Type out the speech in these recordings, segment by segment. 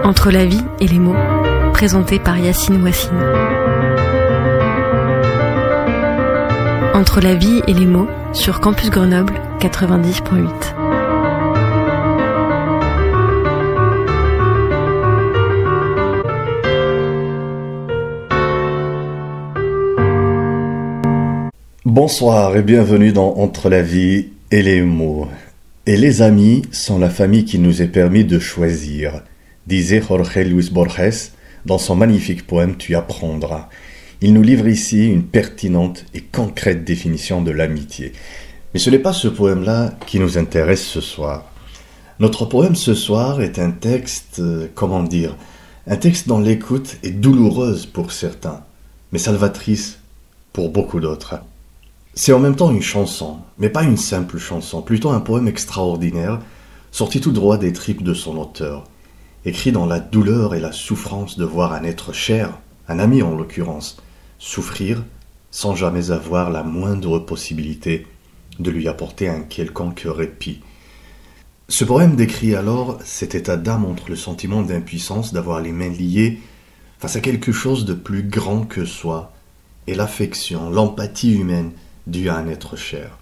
Entre la vie et les mots, présenté par Yacine Ouassine. Entre la vie et les mots, sur Campus Grenoble 90.8. Bonsoir et bienvenue dans Entre la vie et les mots. Et les amis sont la famille qui nous est permis de choisir, disait Jorge Luis Borges dans son magnifique poème Tu apprendras. Il nous livre ici une pertinente et concrète définition de l'amitié. Mais ce n'est pas ce poème-là qui nous intéresse ce soir. Notre poème ce soir est un texte, un texte dont l'écoute est douloureuse pour certains, mais salvatrice pour beaucoup d'autres. C'est en même temps une chanson, mais pas une simple chanson, plutôt un poème extraordinaire, sorti tout droit des tripes de son auteur, écrit dans la douleur et la souffrance de voir un être cher, un ami en l'occurrence, souffrir sans jamais avoir la moindre possibilité de lui apporter un quelconque répit. Ce poème décrit alors cet état d'âme entre le sentiment d'impuissance d'avoir les mains liées face à quelque chose de plus grand que soi, et l'affection, l'empathie humaine due à un être cher.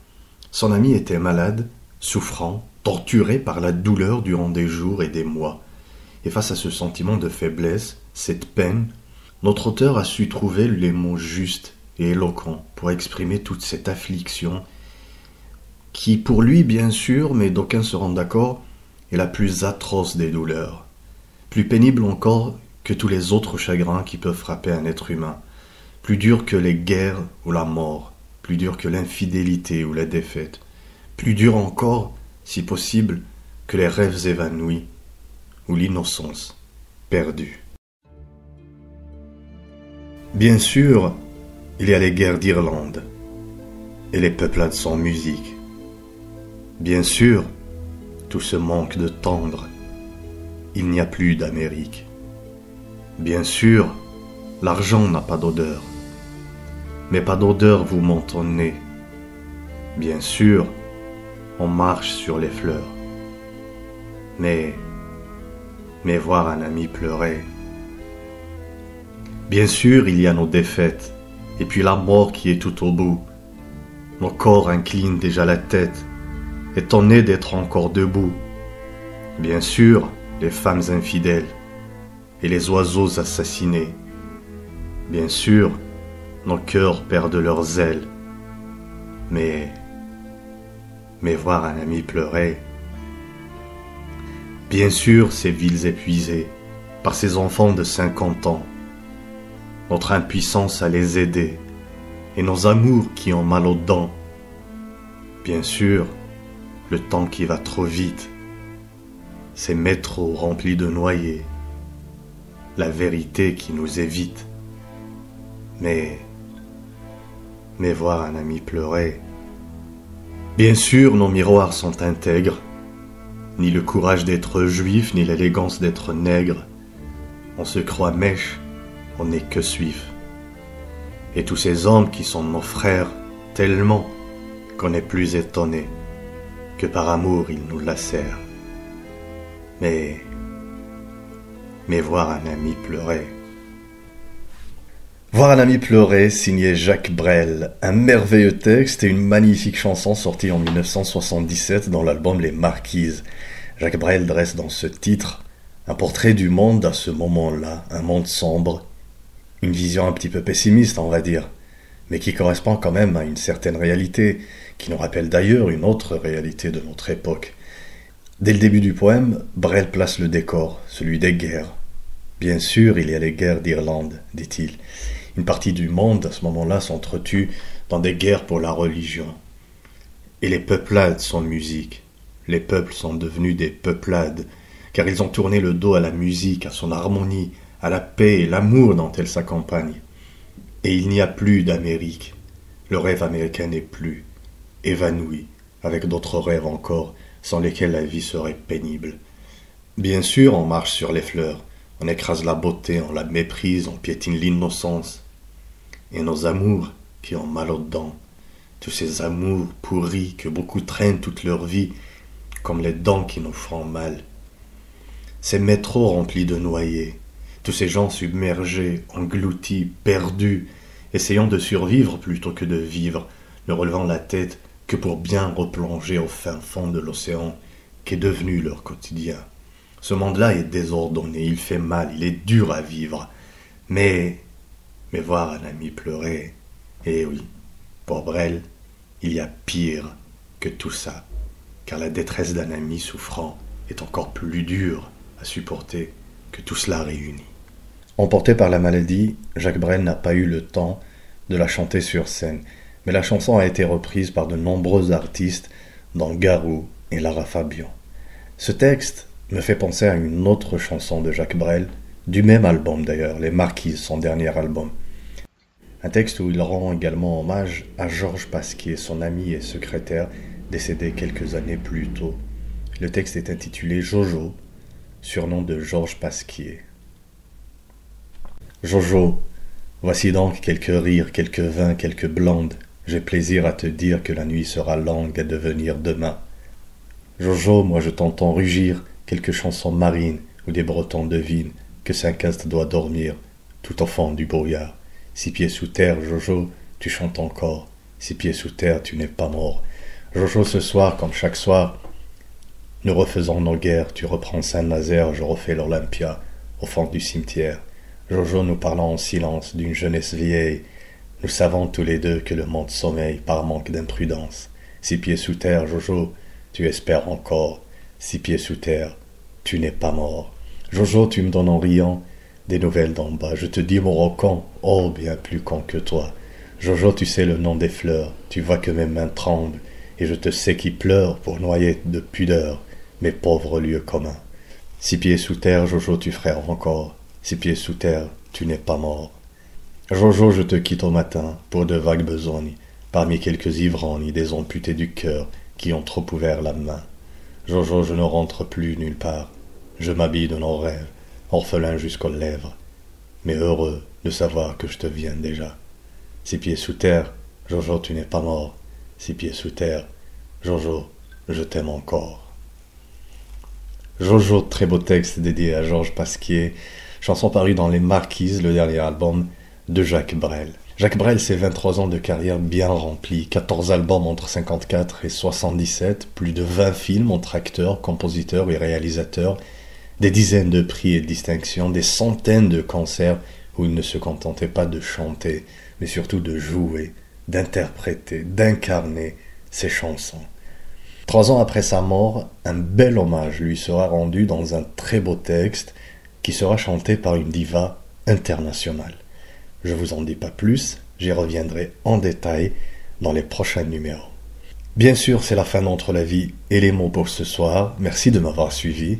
Son ami était malade, souffrant, torturé par la douleur durant des jours et des mois. Et face à ce sentiment de faiblesse, cette peine, notre auteur a su trouver les mots justes et éloquents pour exprimer toute cette affliction qui, pour lui bien sûr, mais d'aucuns seront d'accord, est la plus atroce des douleurs, plus pénible encore que tous les autres chagrins qui peuvent frapper un être humain, plus dur que les guerres ou la mort, plus dur que l'infidélité ou la défaite, plus dur encore, si possible, que les rêves évanouis ou l'innocence perdue. Bien sûr, il y a les guerres d'Irlande et les peuplades sans musique. Bien sûr, tout ce manque de tendre, il n'y a plus d'Amérique. Bien sûr, l'argent n'a pas d'odeur. Mais pas d'odeur vous mentonnez. Bien sûr, on marche sur les fleurs. Mais voir un ami pleurer. Bien sûr, il y a nos défaites, et puis la mort qui est tout au bout. Nos corps inclinent déjà la tête, étonnés d'être encore debout. Bien sûr, les femmes infidèles, et les oiseaux assassinés. Bien sûr, nos cœurs perdent leurs ailes. Mais voir un ami pleurer. Bien sûr, ces villes épuisées, par ces enfants de 50 ans, notre impuissance à les aider, et nos amours qui ont mal aux dents. Bien sûr, le temps qui va trop vite, ces métros remplis de noyés, la vérité qui nous évite. Mais voir un ami pleurer. Bien sûr, nos miroirs sont intègres. Ni le courage d'être juif, ni l'élégance d'être nègre. On se croit mèche, on n'est que suif. Et tous ces hommes qui sont nos frères, tellement qu'on n'est plus étonné que par amour ils nous lacèrent. Mais voir un ami pleurer. Voir un ami pleurer, signé Jacques Brel, un merveilleux texte et une magnifique chanson sortie en 1977 dans l'album Les Marquises. Jacques Brel dresse dans ce titre un portrait du monde à ce moment-là, un monde sombre, une vision un petit peu pessimiste on va dire, mais qui correspond quand même à une certaine réalité, qui nous rappelle d'ailleurs une autre réalité de notre époque. Dès le début du poème, Brel place le décor, celui des guerres. Bien sûr, il y a les guerres d'Irlande, dit-il. Une partie du monde, à ce moment-là, s'entretue dans des guerres pour la religion. Et les peuplades sans musique. Les peuples sont devenus des peuplades, car ils ont tourné le dos à la musique, à son harmonie, à la paix et l'amour dont elle s'accompagne. Et il n'y a plus d'Amérique. Le rêve américain n'est plus, évanoui, avec d'autres rêves encore, sans lesquels la vie serait pénible. Bien sûr, on marche sur les fleurs, on écrase la beauté, on la méprise, on piétine l'innocence. Et nos amours qui ont mal aux dents, tous ces amours pourris que beaucoup traînent toute leur vie, comme les dents qui nous font mal. ces métros remplis de noyés, tous ces gens submergés, engloutis, perdus, essayant de survivre plutôt que de vivre, ne relevant la tête que pour bien replonger au fin fond de l'océan qu'est devenu leur quotidien. Ce monde-là est désordonné, il fait mal, il est dur à vivre. Mais voir un ami pleurer, eh oui, pour Brel, il y a pire que tout ça, car la détresse d'un ami souffrant est encore plus dure à supporter que tout cela réuni. Emporté par la maladie, Jacques Brel n'a pas eu le temps de la chanter sur scène, mais la chanson a été reprise par de nombreux artistes dont Garou et Lara Fabian. Ce texte me fait penser à une autre chanson de Jacques Brel, du même album d'ailleurs, Les Marquises, son dernier album. Un texte où il rend également hommage à Georges Pasquier, son ami et secrétaire, décédé quelques années plus tôt. Le texte est intitulé Jojo, surnom de Georges Pasquier. Jojo, voici donc quelques rires, quelques vins, quelques blondes. J'ai plaisir à te dire que la nuit sera longue à devenir demain. Jojo, moi je t'entends rugir quelques chansons marines où des Bretons devinent que Saint-Cast doit dormir, tout au fond du brouillard. 6 pieds sous terre, Jojo, tu chantes encore. 6 pieds sous terre, tu n'es pas mort. Jojo, ce soir, comme chaque soir, nous refaisons nos guerres. Tu reprends Saint-Nazaire, je refais l'Olympia, au fond du cimetière. Jojo, nous parlons en silence d'une jeunesse vieille. Nous savons tous les deux que le monde sommeille par manque d'imprudence. 6 pieds sous terre, Jojo, tu espères encore. 6 pieds sous terre, tu n'es pas mort. Jojo, tu me donnes en riant des nouvelles d'en bas. Je te dis mon rocon, oh bien plus con que toi. Jojo, tu sais le nom des fleurs, tu vois que mes mains tremblent, et je te sais qui pleure pour noyer de pudeur mes pauvres lieux communs. 6 pieds sous terre, Jojo, tu frères encore. 6 pieds sous terre, tu n'es pas mort. Jojo, je te quitte au matin pour de vagues besognes, parmi quelques ivrognes des amputés du cœur qui ont trop ouvert la main. Jojo, je ne rentre plus nulle part, je m'habille de nos rêves, orphelin jusqu'aux lèvres, mais heureux de savoir que je te viens déjà. 6 pieds sous terre, Jojo, tu n'es pas mort. 6 pieds sous terre, Jojo, je t'aime encore. Jojo, très beau texte dédié à Georges Pasquier, chanson parue dans Les Marquises, le dernier album de Jacques Brel. Jacques Brel, c'est 23 ans de carrière bien remplie, 14 albums entre 54 et 77, plus de 20 films entre acteurs, compositeurs et réalisateurs, des dizaines de prix et de distinctions, des centaines de concerts où il ne se contentait pas de chanter, mais surtout de jouer, d'interpréter, d'incarner ses chansons. 3 ans après sa mort, un bel hommage lui sera rendu dans un très beau texte qui sera chanté par une diva internationale. Je vous en dis pas plus, j'y reviendrai en détail dans les prochains numéros. Bien sûr, c'est la fin d'Entre la vie et les mots pour ce soir. Merci de m'avoir suivi.